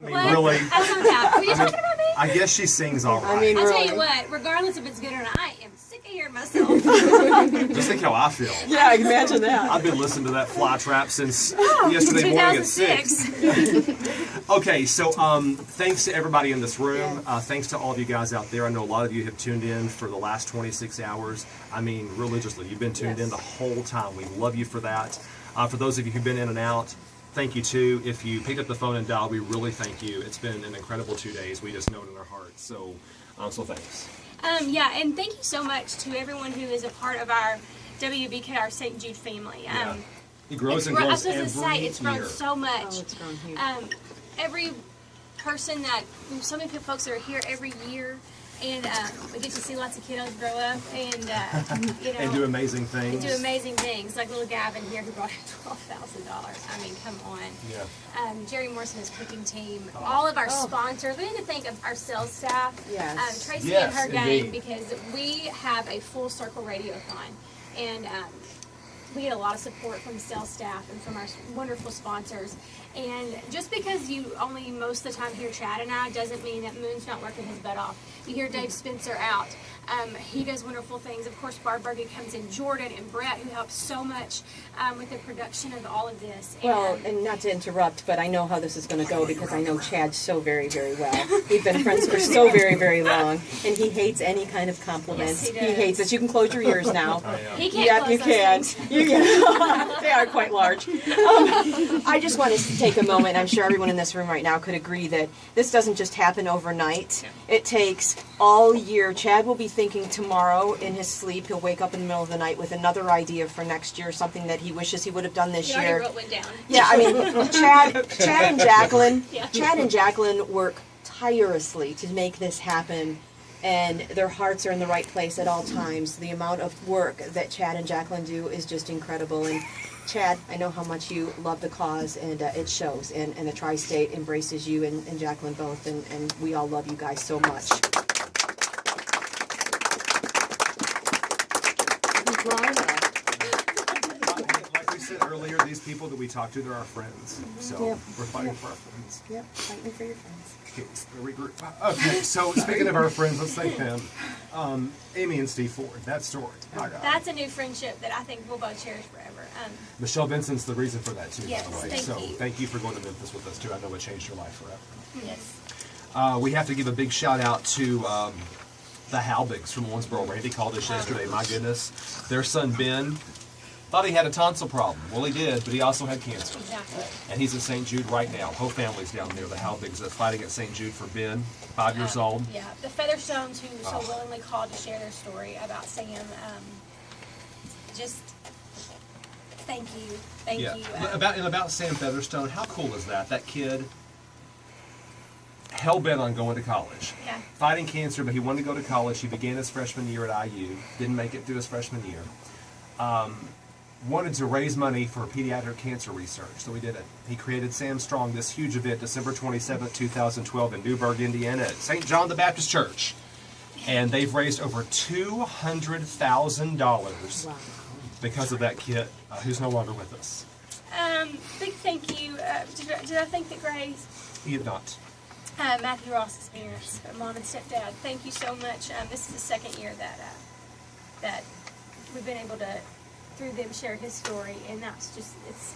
Really? That's on tap. Were you talking about me? I guess she sings all right. I mean, I'll really. tell you what, regardless if it's good or not, I am sick of hearing myself. Just think how I feel. Yeah, imagine that. I've been listening to that fly trap since yesterday morning at 6. Okay, so thanks to everybody in this room. Thanks to all of you guys out there. I know a lot of you have tuned in for the last 26 hours. I mean, religiously, you've been tuned in the whole time. We love you for that. For those of you who've been in and out, thank you too. If you picked up the phone and dialed, we really thank you. It's been an incredible 2 days. We just know it in our hearts. So thanks. Yeah, and thank you so much to everyone who is a part of our WBK, our St. Jude family. It grows and grows every it's grown year. so much. Oh, it's grown huge. Every person so many folks that are here every year, and we get to see lots of kiddos grow up and you know, and do amazing things. And do amazing things, like little Gavin here who brought in $12,000. I mean, come on. Yeah. Jerry Morrison, his cooking team, all of our sponsors. We need to thank of our sales staff. Yes. Tracy and her gang, indeed. because we have a full circle radiothon, and we get a lot of support from the sales staff and from our wonderful sponsors. And just because you only most of the time hear Chad and I doesn't mean that Moon's not working his butt off. You hear Dave Spencer out. He does wonderful things. Of course, Barb Bergen comes in, Jordan and Brett, who helps so much with the production of all of this. Well, and not to interrupt, but I know how this is going to go because I know Chad so very, very well. We've been friends for so very, very long, and he hates any kind of compliments. Yes, he he hates it. You can close your ears now. He can't you close can. those things. You can. They are quite large. I just want to take a moment. I'm sure everyone in this room right now could agree that this doesn't just happen overnight. It takes all year. Chad will be thinking tomorrow in his sleep. He'll wake up in the middle of the night with another idea for next year, something that he wishes he would have done this He already year. wrote one down. Yeah, I mean, Chad and Jacqueline work tirelessly to make this happen, and their hearts are in the right place at all times. The amount of work that Chad and Jacqueline do is just incredible. And Chad, I know how much you love the cause, and it shows. And the Tri-State embraces you and Jacqueline both, and we all love you guys so much. Like we said earlier, these people that we talk to, they're our friends. So we're fighting for our friends. Yep, fighting for your friends. Okay, regroup. Okay, so speaking of our friends, let's thank them. Amy and Steve Ford, that story. My God. That's a new friendship that I think we'll both cherish forever. Michelle Benson's the reason for that too, Yes, by the way. thank So you. thank you for going to Memphis with us too. I know it changed your life forever. Yes. We have to give a big shout out to the Halbigs from Owensboro. Randy called us yesterday. My goodness. Their son Ben thought he had a tonsil problem. Well, he did, but he also had cancer. Exactly. And he's at St. Jude right now. Whole family's down there. The Halbigs are fighting at St. Jude for Ben, 5 years old. Yeah, the Featherstones who so willingly called to share their story about Sam. Just thank you. Thank you. About Sam Featherstone, how cool is that? That kid, hell-bent on going to college. Yeah. Fighting cancer, but he wanted to go to college. He began his freshman year at IU. Didn't make it through his freshman year. Wanted to raise money for pediatric cancer research, so he did it. He created Sam Strong, this huge event, December 27th, 2012 in Newburgh, Indiana, at St. John the Baptist Church. And they've raised over $200,000 because of that kid who's no longer with us. Big thank you. Did I thank the Grays? He did not. Matthew Ross's parents, mom and stepdad. Thank you so much. This is the second year that we've been able to, through them, share his story, and that's just it's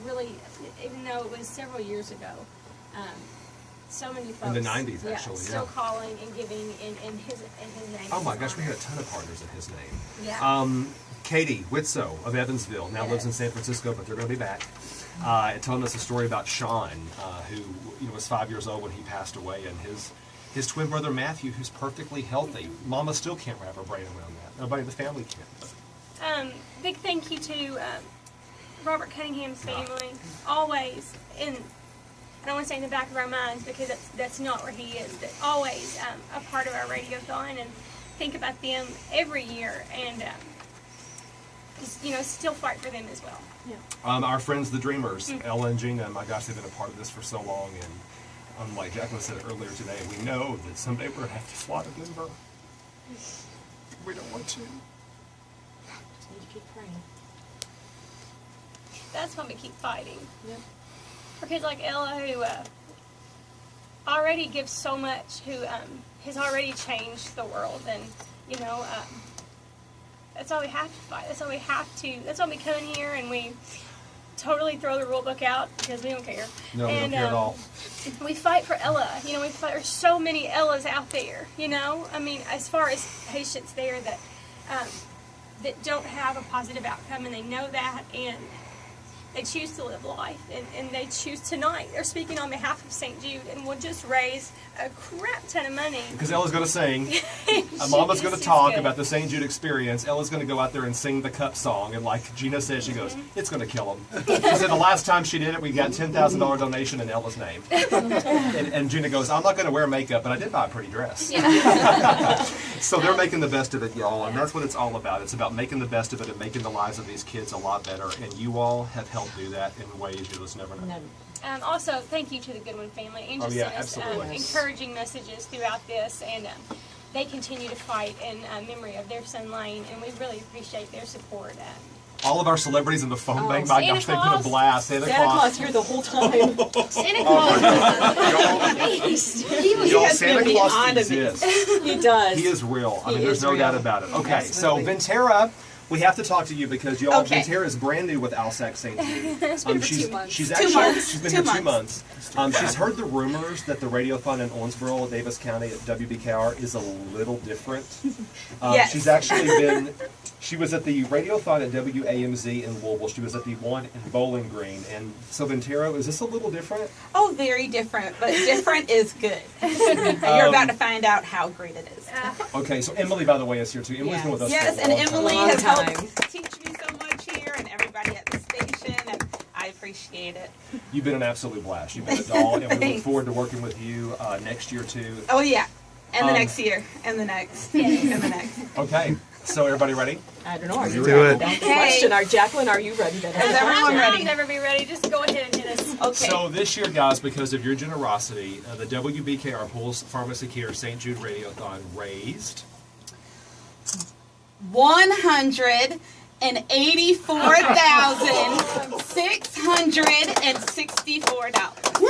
really, even though it was several years ago, so many folks In the 90s, actually, still calling and giving in his name. Oh my gosh, we had a ton of partners in his name. Yeah. Katie Whitsoe of Evansville now lives in San Francisco, but they're going to be back. Telling us a story about Sean, who was 5 years old when he passed away, and his twin brother Matthew, who's perfectly healthy. Mama still can't wrap her brain around that. Nobody in the family can. Big thank you to Robert Cunningham's family, always, and I don't want to say in the back of our minds because that's not where he is, but always a part of our radiothon, and think about them every year, and just, still fight for them as well. Yeah. Our friends, the Dreamers, Ella and Gina, my gosh, they've been a part of this for so long, and like Jacqueline said earlier today, we know that someday we're going to have to fly to Denver. We don't want to. Just need to keep praying. That's when we keep fighting. Yep. For kids like Ella, who already gives so much, who has already changed the world, and that's all we have to fight. That's all we have to. That's why we come in here and we totally throw the rule book out because we don't care. No, we don't care at all. We fight for Ella. We fight. There's so many Ellas out there. I mean, as far as patients there that don't have a positive outcome, and they know that, and they choose to live life, and they choose tonight. They're speaking on behalf of St. Jude, and will just raise a crap ton of money. Because Ella's going to sing. Mama's going to talk about the St. Jude experience. Ella's going to go out there and sing the cup song. And like Gina says, she goes, it's going to kill him. She said the last time she did it, we got $10,000 donation in Ella's name. And Gina goes, I'm not going to wear makeup, but I did buy a pretty dress. Yeah. So they're making the best of it, y'all. And that's what it's all about. It's about making the best of it and making the lives of these kids a lot better. And you all have helped do that in ways you'll just never know. Also, thank you to the Goodwin family. Angel sent us encouraging messages throughout this, and they continue to fight in memory of their son Lane, and we really appreciate their support. All of our celebrities in the phone bank, my gosh, they've been a blast. Santa Claus here the whole time. Santa Claus. Santa Claus exists. He does. He is real. I mean, there's no doubt about it. Okay, so Ventura, we have to talk to you because y'all, Ventura is brand new with Alsac St. Jude. She's been here 2 months. She's heard the rumors that the Radiothon in Owensboro, Davis County at WBKR is a little different. Yes. She's actually she was at the Radiothon at WAMZ in Louisville. She was at the one in Bowling Green. And so Ventura, is this a little different? Oh, very different, but different is good. You're about to find out how great it is. Okay, so Emily, by the way, is here too. Emily's been with us for a and long Emily time. has helped teach me so much here, and everybody at the station, and I appreciate it. You've been an absolute blast. You've been a doll, and we look forward to working with you next year too. Oh yeah, and the next year, and the next, and the next. Okay, so everybody ready? I don't know. Are you Do ready? it. That's the question. Jacqueline, are you ready? Is everyone ready? I'll never be ready. Just go ahead and hit us. Okay. So this year, guys, because of your generosity, the WBKR Pulse Pharmacy Care St. Jude Radiothon raised $184,664. Woo!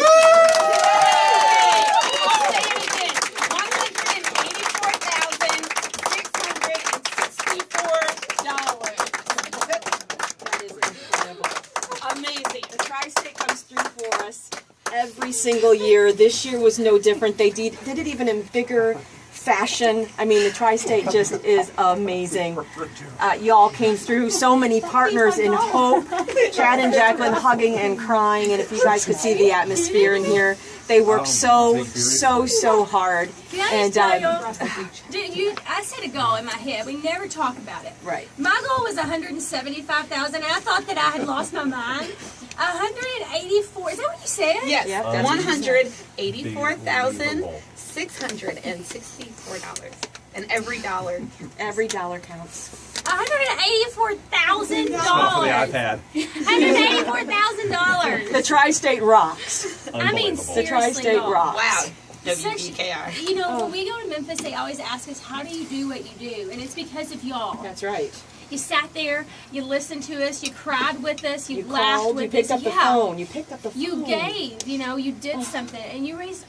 I'll say it again. $184,664. That is incredible. Amazing. The Tri-State comes through for us every single year. This year was no different. They did it even in bigger fashion. I mean, the Tri-State just is amazing. Y'all came through. So many partners in hope. Chad and Jacqueline hugging and crying. And if you guys could see the atmosphere in here, they work so hard. Can I just tell you, I set a goal in my head. We never talk about it. Right. My goal was 175,000. I thought that I had lost my mind. 184. Is that what you said? Yes. Yep, $184,664, and every dollar counts. $184,000. Not for the iPad. $184,000. The Tri-State rocks. I mean, Unbelievable. The Tri-State seriously, rocks. Wow. WBKR. WBKR. You know, when we go to Memphis, they always ask us, how do you do what you do? And it's because of y'all. That's right. You sat there, you listened to us, you cried with us, you laughed called, with you picked us. up the phone. You picked up the phone. You gave, you did something, and you raised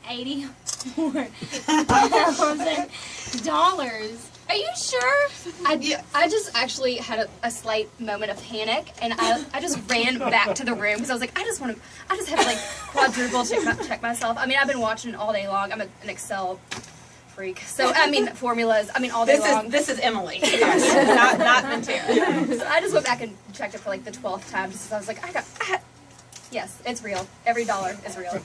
$184,000. Are you sure? I just actually had a slight moment of panic, and I just ran back to the room because I was like, I just have to like quadruple check myself. I mean, I've been watching all day long. I'm an Excel freak, so I mean formulas. I mean all day long. This is Emily, yes, not Ventura. So I just went back and checked it for like the 12th time, just because I was like, yes, it's real. Every dollar is real.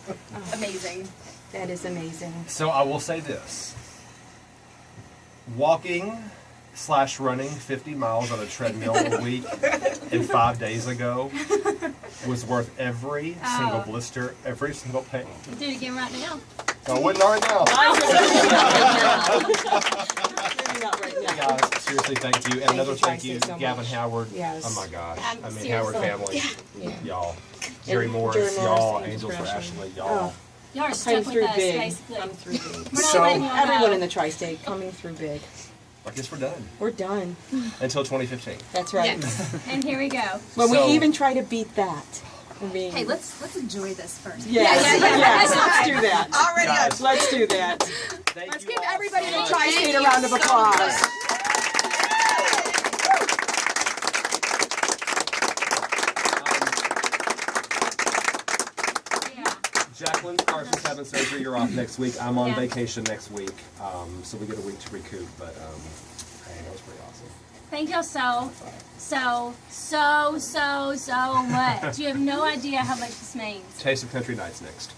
Amazing. That is amazing. So I will say this. Walking/running 50 miles on a treadmill a week and 5 days ago was worth every single blister, every single pain. Do it again right now. So I wouldn't right now. Maybe not right now. Guys, seriously, thank you. And another thank you, so Gavin much. Howard. Yes. Oh my gosh. I mean, seriously. Howard family. Yeah. Y'all. Jerry Morris, Jerry Morris, y'all. Angels Angels for for Ashley, y'all. Oh. Y'all are Coming stuck with through us, big. basically. Coming through big. We're not So- letting you Everyone know. in the Tri-State coming through big. I guess we're done. We're done. Until 2015. That's right. And here we go. When So- we even try to beat that. I mean, Hey, let's enjoy this first. yes, let's do that. Already Guys, Let's do that. thank Let's you give all everybody in so the much. tri-state a round of applause. Jacqueline Carson's having surgery. You're off next week. I'm on vacation next week, so we get a week to recoup. But hey, that was pretty awesome. Thank y'all so much. You have no idea how much this means. Taste of Country Nights next.